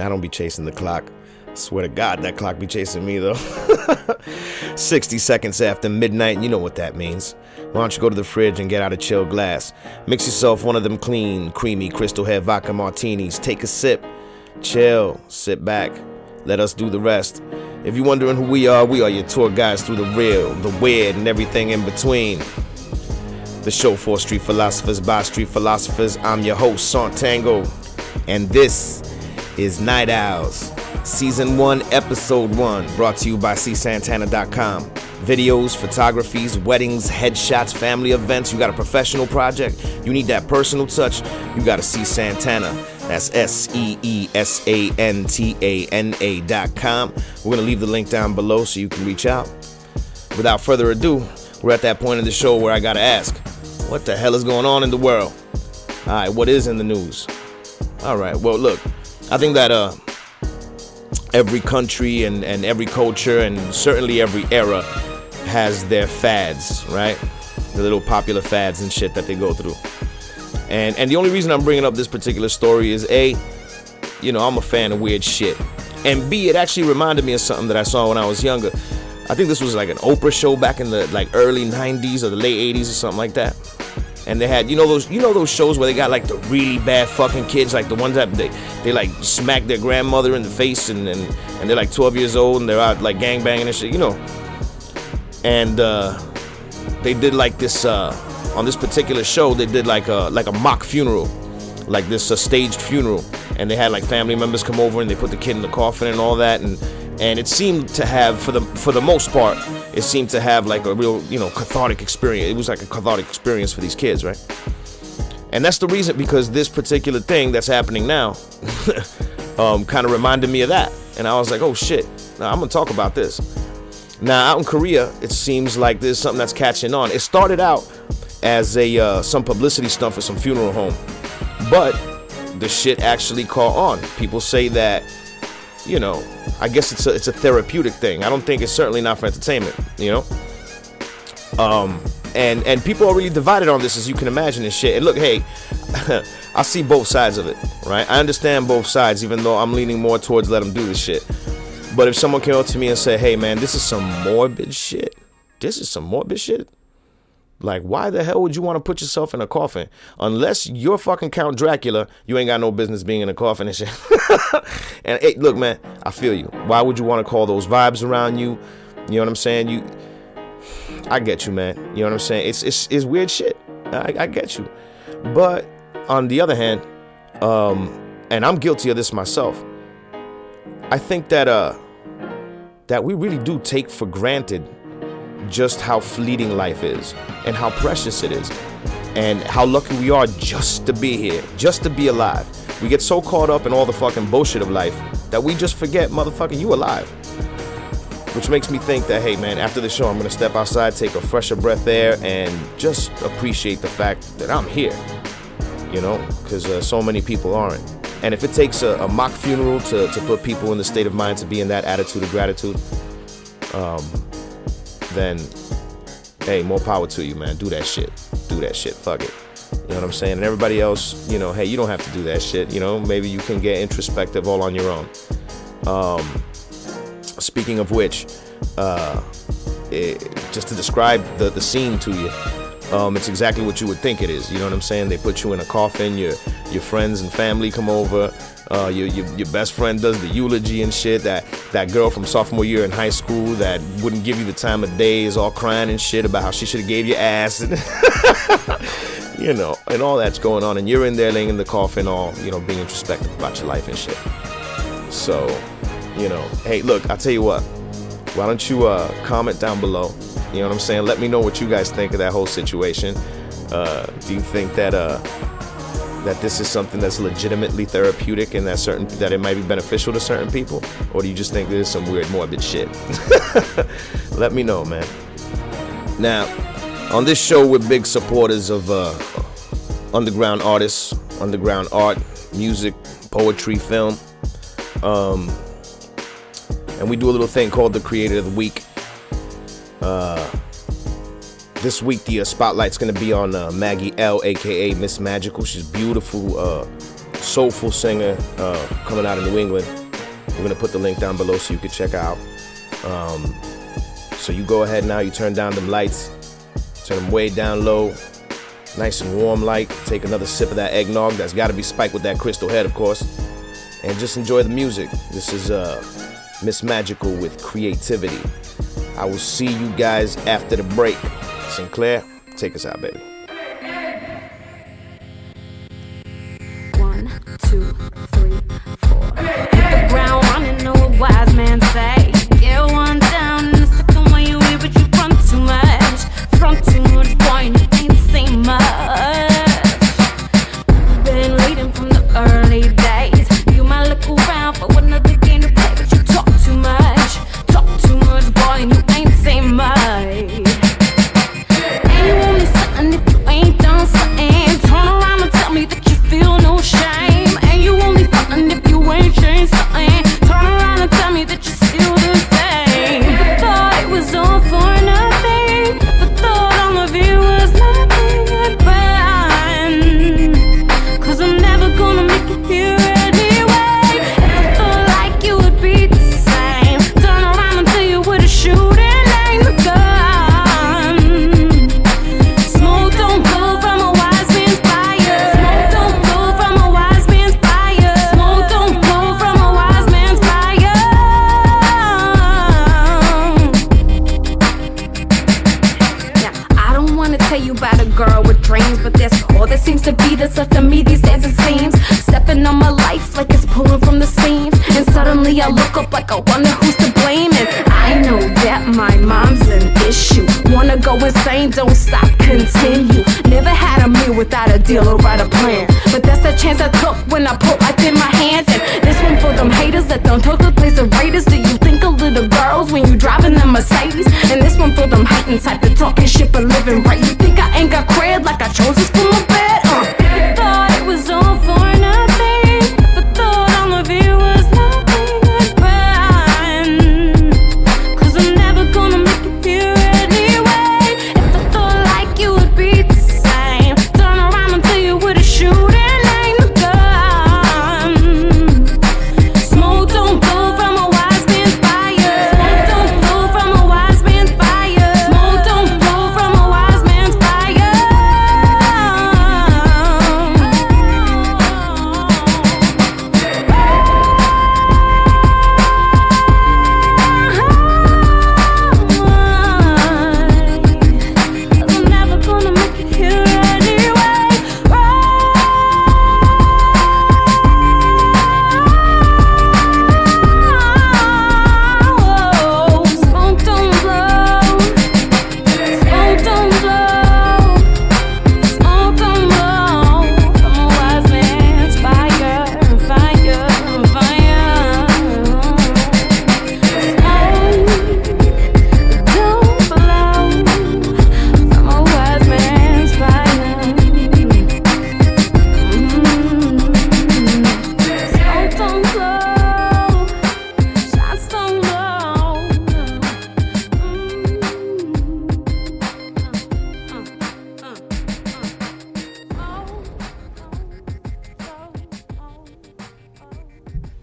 I don't be chasing the clock. Swear to God, that clock be chasing me, though. 60 seconds after midnight, you know what that means. Why don't you go to the fridge and get out a chill glass? Mix yourself one of them clean, creamy Crystal Head vodka martinis. Take a sip, chill, sit back. Let us do the rest. If you're wondering who we are your tour guides through the real, the weird, and everything in between. The show for Street Philosophers by Street Philosophers. I'm your host, Santango, and this is Night Owls, Season 1, Episode 1, brought to you by csantana.com. Videos, photographies, weddings, headshots, family events. You got a professional project, you need that personal touch, you got to see Santana. That's SEESANTANA.com. We're going to leave the link down below so you can reach out. Without further ado, we're at that point in the show where I got to ask, what the hell is going on in the world? All right, what is in the news? All right, well, look, I think that every country and every culture and certainly every era has their fads, right? The little popular fads and shit that they go through. And the only reason I'm bringing up this particular story is A, you know, I'm a fan of weird shit. And B, it actually reminded me of something that I saw when I was younger. I think this was like an Oprah show back in the like early 90s or the late 80s or something like that. And they had, you know those shows where they got like the really bad fucking kids, like the ones that they like smack their grandmother in the face and they're like 12 years old and they're out like gangbanging and shit, you know. And they did like this on this particular show, they did like a mock funeral, like this staged funeral, and they had like family members come over and they put the kid in the coffin and all that, and it seemed to have, for the most part, it seemed to have like a real, you know, cathartic experience. It was like a cathartic experience for these kids, right? And that's the reason, because this particular thing that's happening now kind of reminded me of that, and I was like, oh shit, now I'm gonna talk about this. Now out in Korea, it seems like there's something that's catching on. It started out as some publicity stunt for some funeral home, but the shit actually caught on. People say that, you know, I guess it's a therapeutic thing. I don't think it's certainly not for entertainment, you know. And people are really divided on this, as you can imagine, and shit. And look, hey, I see both sides of it, right? I understand both sides, even though I'm leaning more towards let them do this shit. But if someone came up to me and said, hey man, this is some morbid shit. Like, why the hell would you want to put yourself in a coffin? Unless you're fucking Count Dracula, you ain't got no business being in a coffin and shit. And hey, look, man, I feel you. Why would you want to call those vibes around you? You know what I'm saying? I get you, man. You know what I'm saying? It's weird shit. I get you. But on the other hand, and I'm guilty of this myself, I think that we really do take for granted just how fleeting life is and how precious it is and how lucky we are just to be here, just to be alive. We get so caught up in all the fucking bullshit of life that we just forget, motherfucking, you alive. Which makes me think that, hey man, after the show, I'm gonna step outside, take a fresher breath air, and just appreciate the fact that I'm here, you know, because so many people aren't. And if it takes a mock funeral to put people in the state of mind to be in that attitude of gratitude, then, hey, more power to you, man. Do that shit. Fuck it. You know what I'm saying? And everybody else, you know, hey, you don't have to do that shit. You know, maybe you can get introspective all on your own. Speaking of which, just to describe the scene to you, it's exactly what you would think it is. You know what I'm saying? They put you in a coffin. Your friends and family come over. Your best friend does the eulogy and shit. That girl from sophomore year in high school that wouldn't give you the time of day is all crying and shit about how she should have gave you ass, and you know, and all that's going on, and you're in there laying in the coffin, all, you know, being introspective about your life and shit. So, you know, hey, look, I'll tell you what. Why don't you comment down below? You know what I'm saying? Let me know what you guys think of that whole situation. Do you think that this is something that's legitimately therapeutic and that it might be beneficial to certain people? Or do you just think this is some weird morbid shit? Let me know, man. Now, on this show, we're big supporters of underground artists, underground art, music, poetry, film. And we do a little thing called the Creator of the Week. This week, the spotlight's going to be on Maggie L, a.k.a. Miss Magical. She's beautiful soulful singer coming out of New England. We're gonna put the link down below so you can check out. So you go ahead now, you turn down them lights, turn them way down low, nice and warm light. Take another sip of that eggnog. That's got to be spiked with that Crystal Head, of course. And just enjoy the music. This is Miss Magical with Creativity. I will see you guys after the break. Sinclair, take us out, baby. 1, 2, 3, 4. Hit the ground running, know what wise man say. Get one down, and the second one you wear, but you front too much. Front too much, boy, and you ain't seen much. Been waiting from the early days. You might look around for another game to play, but you talk too much. Talk too much, boy, and you ain't seen much. And you want me something if you ain't done something. Turn around and tell me that you feel no shame. And you only frontin' if you ain't changed something. Turn around and tell me that you're still the same. I thought it was all for nothing. The thought on the view was nothing but fun. 'Cause I'm never gonna make it here anyway. If I thought like you would be the same, turn around and tell you with a shooting ain't the gun. Smoke don't blow from a wise man's fire. Smoke don't blow from a wise man's fire. Smoke don't blow from a wise man's fire. Now, I don't wanna tell you about a girl with dreams, but there's all that seems to be that's left of me these days, it seems. Stepping on my life like it's pulling from the seams. And suddenly I look up like I wonder who's to blame. And I know that my mom's an issue. Wanna go insane, don't stop, continue. Never had a meal without a deal or write a plan. But that's the chance I took when I put life in my hands. And this one for them haters that don't took the place of raiders. Do you think of little girls when you driving them Mercedes? And this one for them hating type that talking shit but living right. You think I ain't got cred like I chose this for my bed? Thought it was all for nothing. The thought on the view was nothing but fun. 'Cause I'm never gonna make it here anyway. If I thought like you would be the same, turn around and tell you with a shooting ain't the gun. Smoke don't blow from a wise man's fire. Smoke don't blow from a wise man's fire. Smoke don't blow from a wise man's fire. I'm never gonna make it here anyway. Smoke don't blow. Smoke don't blow. Smoke don't blow from a wise man's fire, fire, fire. Smoke don't blow from a wise man's fire. Smoke don't blow, shots don't blow.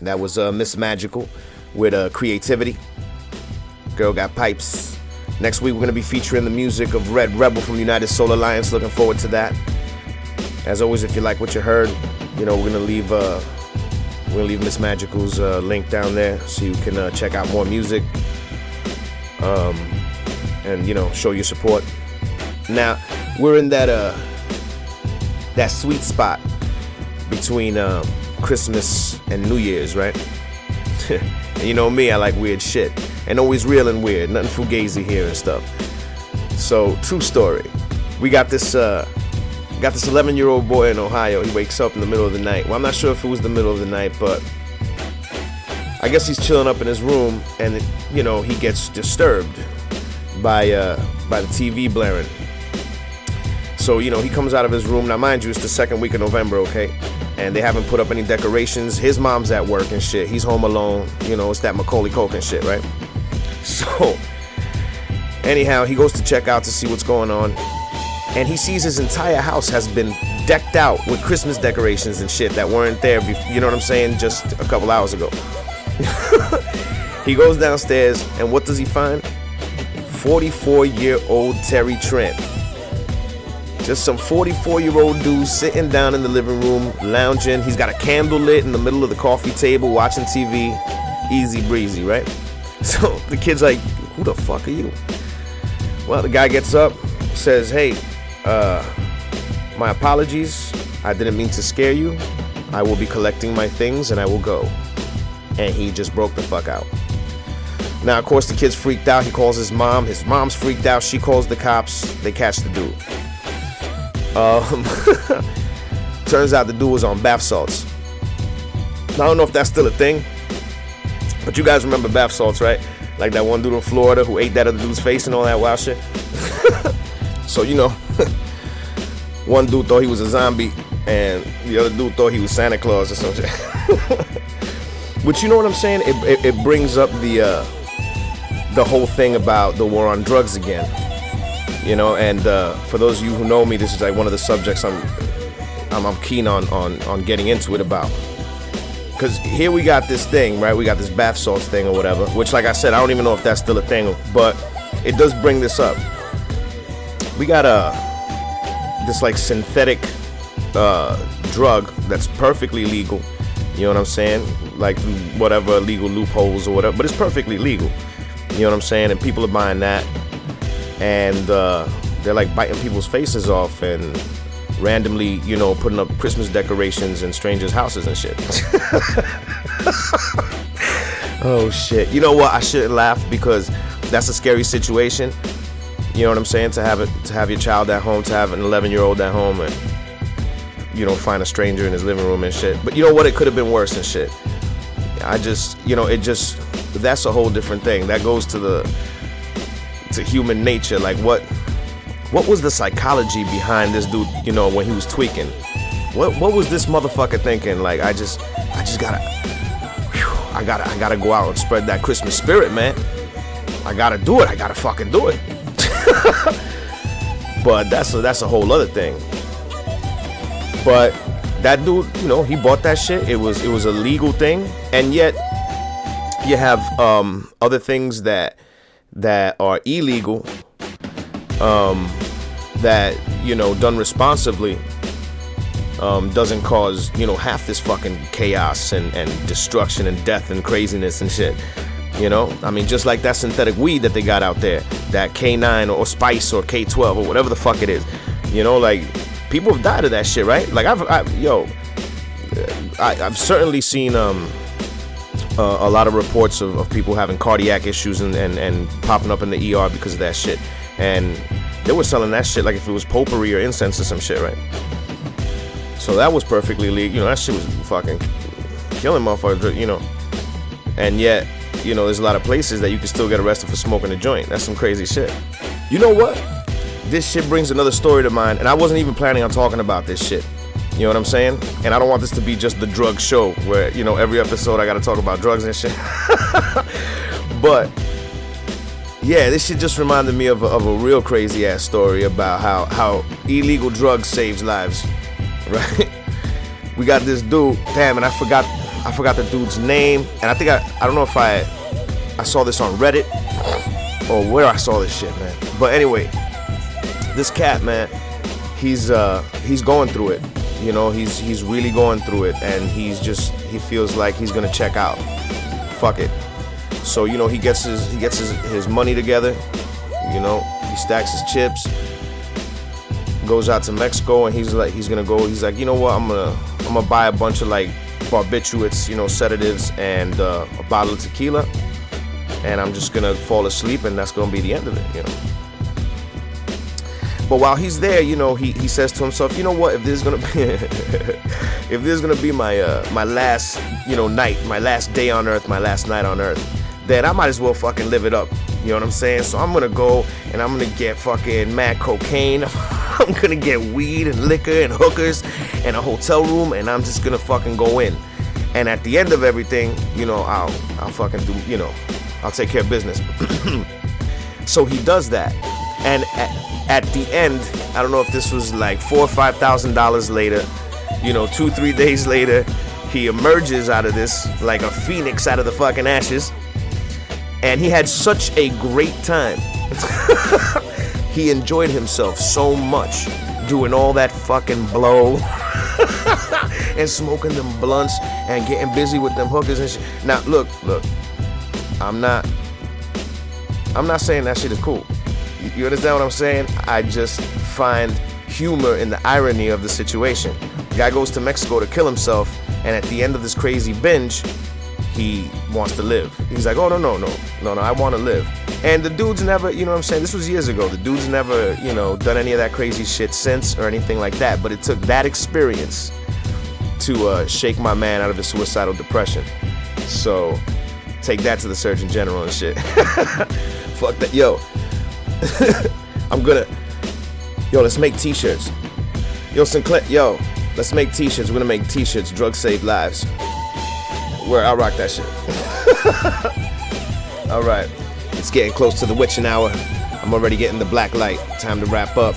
That was Miss Magical with Creativity. Girl got pipes. Next week we're gonna be featuring the music of Red Rebel from United Soul Alliance. Looking forward to that. As always, if you like what you heard, you know, we're gonna leave Miss Magical's link down there so you can check out more music. And you know, show your support. Now we're in that sweet spot between Christmas and New Year's, right? And you know me, I like weird shit. And always real and weird, nothing fugazi here and stuff. So, true story. We got this 11-year-old boy in Ohio. He wakes up in the middle of the night. Well, I'm not sure if it was the middle of the night, but I guess he's chilling up in his room, and you know, he gets disturbed by the TV blaring. So, you know, he comes out of his room. Now, mind you, it's the second week of November, okay? And they haven't put up any decorations. His mom's at work and shit. He's home alone. You know, it's that Macaulay Culkin shit, right? So, anyhow, he goes to check out to see what's going on. and he sees his entire house has been decked out with Christmas decorations and shit that weren't there, you know what I'm saying, just a couple hours ago. He goes downstairs, and what does he find? 44-year-old Terry Trent. Just some 44-year-old dude sitting down in the living room, lounging. He's got a candle lit in the middle of the coffee table, watching TV. Easy breezy, right? So the kid's like, who the fuck are you? Well, the guy gets up, says, hey, my apologies. I didn't mean to scare you. I will be collecting my things and I will go. And he just broke the fuck out. Now, of course, the kid's freaked out. He calls his mom. His mom's freaked out. She calls the cops. They catch the dude. Turns out the dude was on bath salts. Now, I don't know if that's still a thing, but you guys remember bath salts, right? Like that one dude in Florida who ate that other dude's face and all that wild shit. So, you know, one dude thought he was a zombie and the other dude thought he was Santa Claus or something. But you know what I'm saying? It brings up the whole thing about the war on drugs again. You know, and for those of you who know me, this is like one of the subjects I'm keen on getting into it about. Because here we got this thing, right? We got this bath salts thing or whatever, which, like I said, I don't even know if that's still a thing, but it does bring this up. We got this like synthetic drug that's perfectly legal. You know what I'm saying? Like whatever legal loopholes or whatever, but it's perfectly legal. You know what I'm saying? And people are buying that, and they're like biting people's faces off and randomly, you know, putting up Christmas decorations in strangers' houses and shit. Oh shit! You know what? I shouldn't laugh because that's a scary situation. You know what I'm saying? To have your child at home, to have an 11-year-old at home, and you know, find a stranger in his living room and shit. But you know what? It could have been worse and shit. I just, you know, that's a whole different thing. That goes to human nature. Like what was the psychology behind this dude, you know, when he was tweaking? What was this motherfucker thinking? Like, I gotta go out and spread that Christmas spirit, man. I gotta do it. I gotta fucking do it. But that's a whole other thing. But that dude, you know, he bought that shit. It was a legal thing, and yet you have other things that are illegal, that, you know, done responsibly, doesn't cause, you know, half this fucking chaos and destruction and death and craziness and shit. You know, I mean, just like that synthetic weed that they got out there, that K9 or Spice or K12 or whatever the fuck it is. You know, like, people have died of that shit, right? Like, I've certainly seen a lot of reports of people having cardiac issues and popping up in the ER because of that shit. And they were selling that shit like if it was potpourri or incense or some shit, right? So that was perfectly legal. You know, that shit was fucking killing motherfuckers, you know. And yet, you know, there's a lot of places that you can still get arrested for smoking a joint. That's some crazy shit. You know what? This shit brings another story to mind, and I wasn't even planning on talking about this shit. You know what I'm saying? And I don't want this to be just the drug show where, you know, every episode I gotta talk about drugs and shit. But yeah, this shit just reminded me of a real crazy ass story about how illegal drugs saves lives, right? We got this dude, damn, and I forgot the dude's name, and I think I don't know if I saw this on Reddit or where I saw this shit, man. But anyway, this cat, man, he's going through it. You know, he's really going through it, and he feels like he's gonna check out. Fuck it. So, you know, he gets his money together. You know, he stacks his chips, goes out to Mexico, and he's like, you know what, I'm gonna buy a bunch of like barbiturates, you know, sedatives, and a bottle of tequila, and I'm just gonna fall asleep, and that's gonna be the end of it, you know. But while he's there, you know, he says to himself, you know what, if this is gonna be my last, you know, night, my last day on earth, my last night on earth, then I might as well fucking live it up. You know what I'm saying? So I'm gonna go and I'm gonna get fucking mad cocaine. I'm gonna get weed and liquor and hookers and a hotel room, and I'm just gonna fucking go in. And at the end of everything, you know, I'll fucking do, you know, I'll take care of business. So he does that. And at the end, I don't know if this was like $4,000 or $5,000 later, 2-3 days later, he emerges out of this like a phoenix out of the fucking ashes. And he had such a great time. He enjoyed himself so much doing all that fucking blow and smoking them blunts and getting busy with them hookers and shit. Now, look, I'm not saying that shit is cool. You understand what I'm saying? I just find humor in the irony of the situation. The guy goes to Mexico to kill himself, and at the end of this crazy binge, he wants to live. He's like, oh, no, I want to live. And the dude's never, you know what I'm saying? This was years ago. The dude's never, done any of that crazy shit since or anything like that. But it took that experience to shake my man out of his suicidal depression. So take that to the Surgeon General and shit. Fuck that. Yo, let's make t-shirts. Yo, Sinclair, let's make t-shirts. We're gonna make t-shirts. Drugs save lives. Where I'll rock that shit. All right, it's getting close to the witching hour. I'm already getting the black light. Time to wrap up.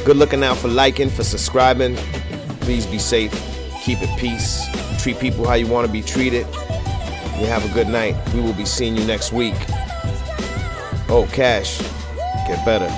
Good looking out for liking, for subscribing. Please be safe. Keep it peace. Treat people how you want to be treated. You have a good night. We will be seeing you next week. Oh, Cash, get better.